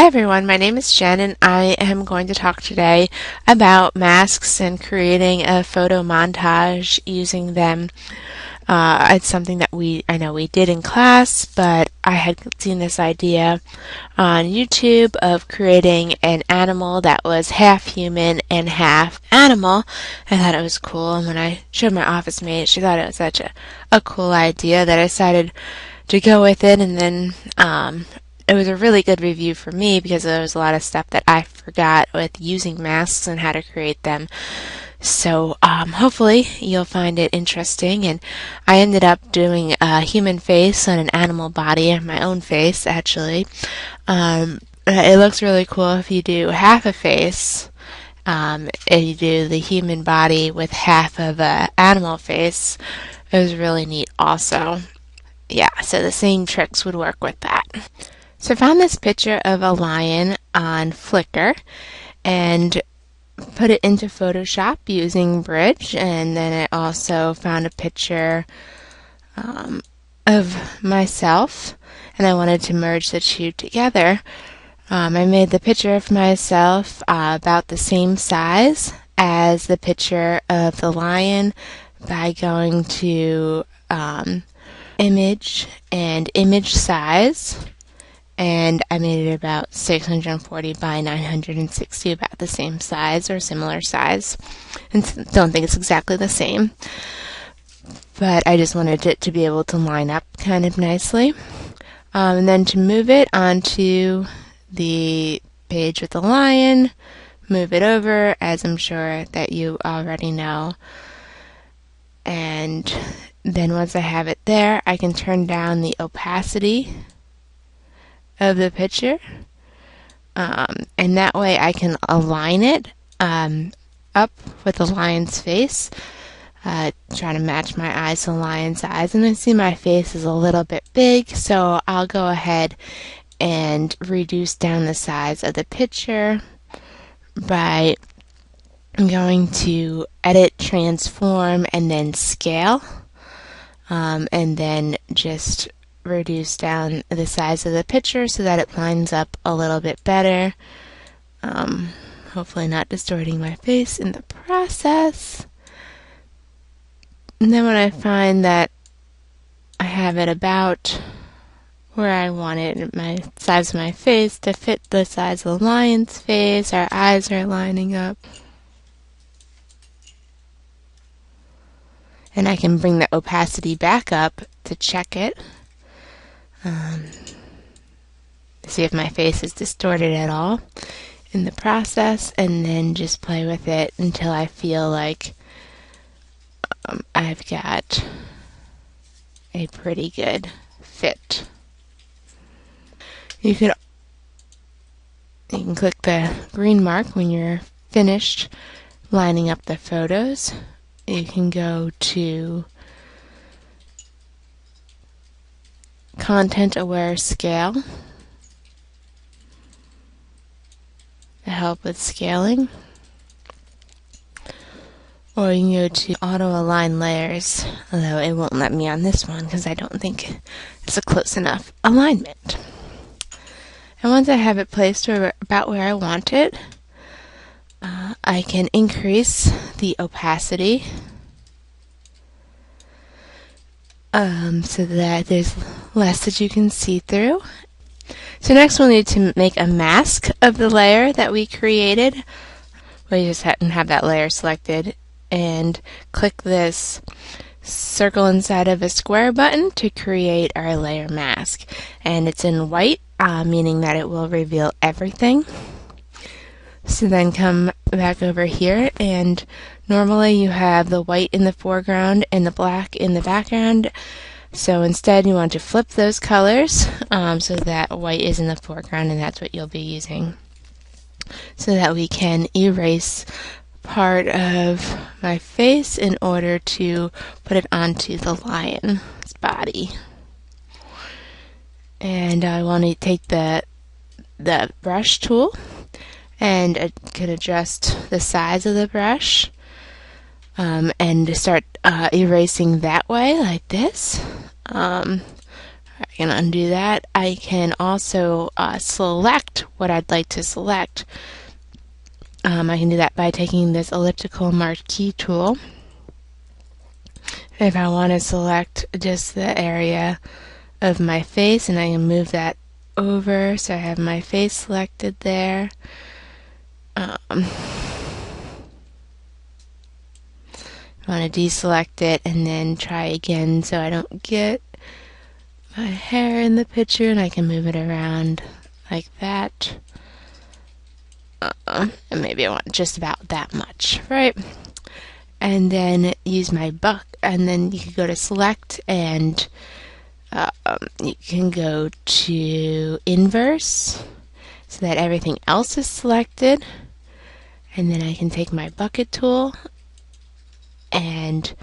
everyone, my name is Jen and I am going to talk today about masks and creating a photo montage using them. It's something that I know we did in class, but I had seen this idea on YouTube of creating an animal that was half human and half animal. I thought it was cool, and when I showed my office mate, she thought it was such a cool idea that I decided to go with it, and then it was a really good review for me because there was a lot of stuff that I forgot with using masks and how to create them. So hopefully you'll find it interesting. And I ended up doing a human face on an animal body and my own face, actually. It looks really cool if you do half a face. If you do the human body with half of an animal face, it was really neat also. Yeah, so the same tricks would work with that. So I found this picture of a lion on Flickr and put it into Photoshop using Bridge, and then I also found a picture of myself, and I wanted to merge the two together. I made the picture of myself about the same size as the picture of the lion by going to image and image size, and I made it about 640 by 960, about the same size or similar size. And don't think it's exactly the same, but I just wanted it to be able to line up kind of nicely. And then to move it onto the page with the lion, move it over, as I'm sure that you already know. And then once I have it there, I can turn down the opacity of the picture, and that way I can align it up with the lion's face, try to match my eyes to the lion's eyes. And I see my face is a little bit big, so I'll go ahead and reduce down the size of the picture by going to edit, transform, and then scale, and then just reduce down the size of the picture so that it lines up a little bit better. Hopefully not distorting my face in the process. And then when I find that I have it about where I want it, my size of my face to fit the size of the lion's face, our eyes are lining up. And I can bring the opacity back up to check it. See if my face is distorted at all in the process, and then just play with it until I feel like I've got a pretty good fit. You can click the green mark when you're finished lining up the photos. You can go to Content Aware Scale to help with scaling, or you can go to Auto Align Layers, although it won't let me on this one because I don't think it's a close enough alignment. And once I have it placed about where I want it, I can increase the opacity so that there's less that you can see through. So next we'll need to make a mask of the layer that we created. We just have that layer selected and click this circle inside of a square button to create our layer mask. And it's in white, meaning that it will reveal everything. So then come back over here, and normally you have the white in the foreground and the black in the background. So instead you want to flip those colors so that white is in the foreground, and that's what you'll be using, so that we can erase part of my face in order to put it onto the lion's body. And I want to take the brush tool, and I can adjust the size of the brush and start erasing that way, like this. I can undo that. I can also select what I'd like to select. I can do that by taking this elliptical marquee tool. If I want to select just the area of my face, and I can move that over so I have my face selected there. I want to deselect it and then try again so I don't get my hair in the picture, and I can move it around like that. And maybe I want just about that much, right? And then use my and then you can go to select, and you can go to inverse so that everything else is selected. And then I can take my bucket tool and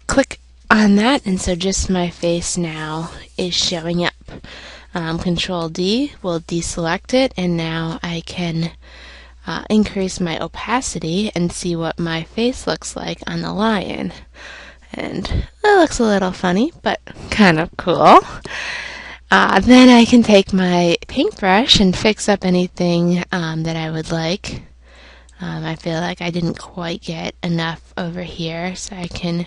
click on that, and so just my face now is showing up. Control D will deselect it, and now I can increase my opacity and see what my face looks like on the lion. And it looks a little funny, but kind of cool. Then I can take my paintbrush and fix up anything that I would like. I feel like I didn't quite get enough over here, so I can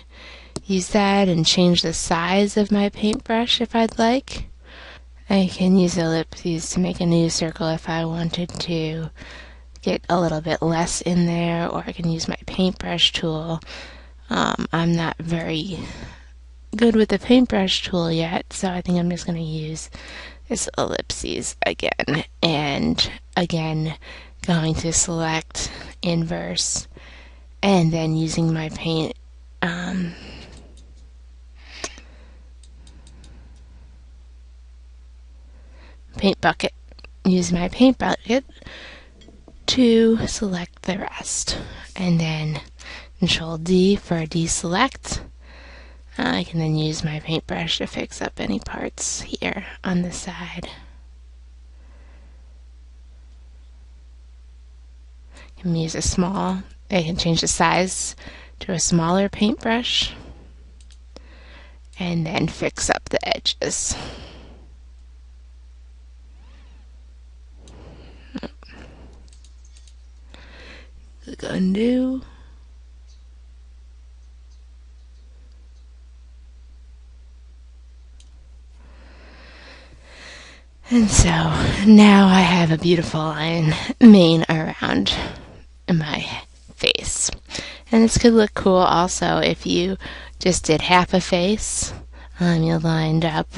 use that and change the size of my paintbrush if I'd like. I can use ellipses to make a new circle if I wanted to get a little bit less in there, or I can use my paintbrush tool. I'm not very good with the paintbrush tool yet, so I think I'm just going to use this ellipses again. And again, going to select inverse, and then using my paint bucket. Use my paint bucket to select the rest, and then Control D for deselect. I can then use my paintbrush to fix up any parts here on the side. I can use I can change the size to a smaller paintbrush and then fix up the edges. Click undo. And so now I have a beautiful lion mane around my face. And this could look cool also if you just did half a face. You lined up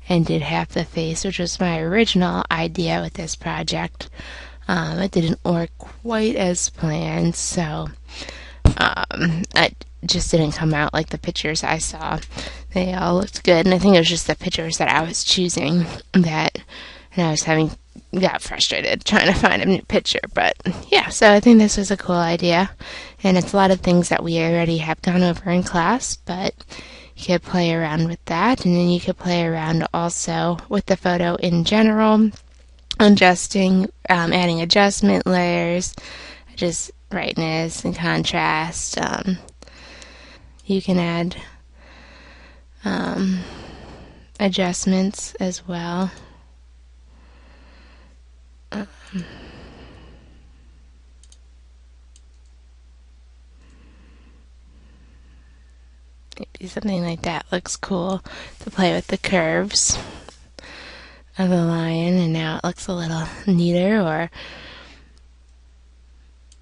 and did half the face, which was my original idea with this project. It didn't work quite as planned, so it just didn't come out like the pictures I saw. They all looked good, and I think it was just the pictures that I was choosing and I was got frustrated trying to find a new picture. But yeah, so I think this was a cool idea, and it's a lot of things that we already have gone over in class, but you could play around with that, and then you could play around also with the photo in general, adjusting, adding adjustment layers, just brightness and contrast. You can add adjustments as well. Maybe something like that looks cool to play with the curves of the lion, and now it looks a little neater. Or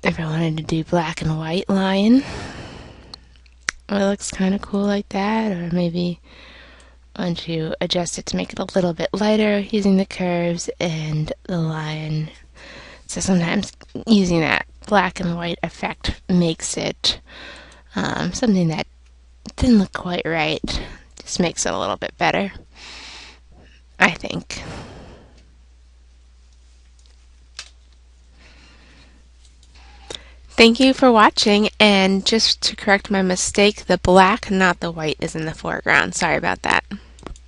if I wanted to do black and white lion, it looks kind of cool like that. Or maybe want to adjust it to make it a little bit lighter using the curves and the lion. So sometimes using that black and white effect makes it something that didn't look quite right. Just makes it a little bit better, I think. Thank you for watching, and just to correct my mistake, the black, not the white, is in the foreground. Sorry about that.